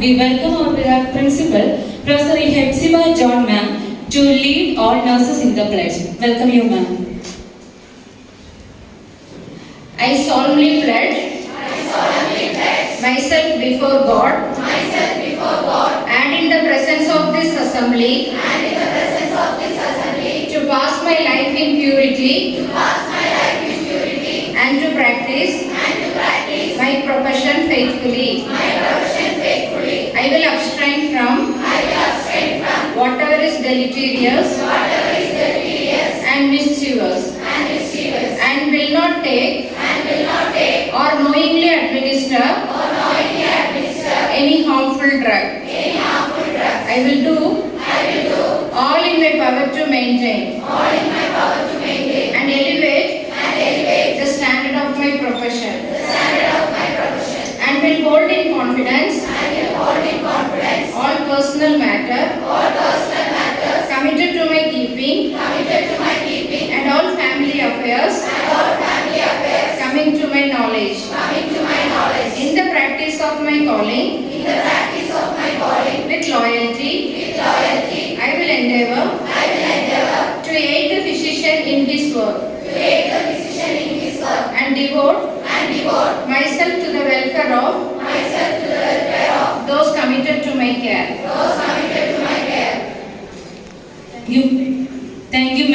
we welcome our beloved principal, Professor Hepzibah John ma'am, to lead all nurses in the pledge. Welcome you, ma'am. I solemnly pledge myself before God and in the presence of this assembly to pass my life in purity and to practice my profession faithfully. I will abstain from whatever is deleterious and mischievous and will not take or knowingly administer any harmful drug. I will do all in my power to maintain and elevate the standard of my profession and will hold in confidence all personal matters committed to my keeping and all family affairs coming to my knowledge. In the practice of my calling, with loyalty, I will endeavor to aid the physician in his work and devote myself to the welfare of those committed to my care. Thank you,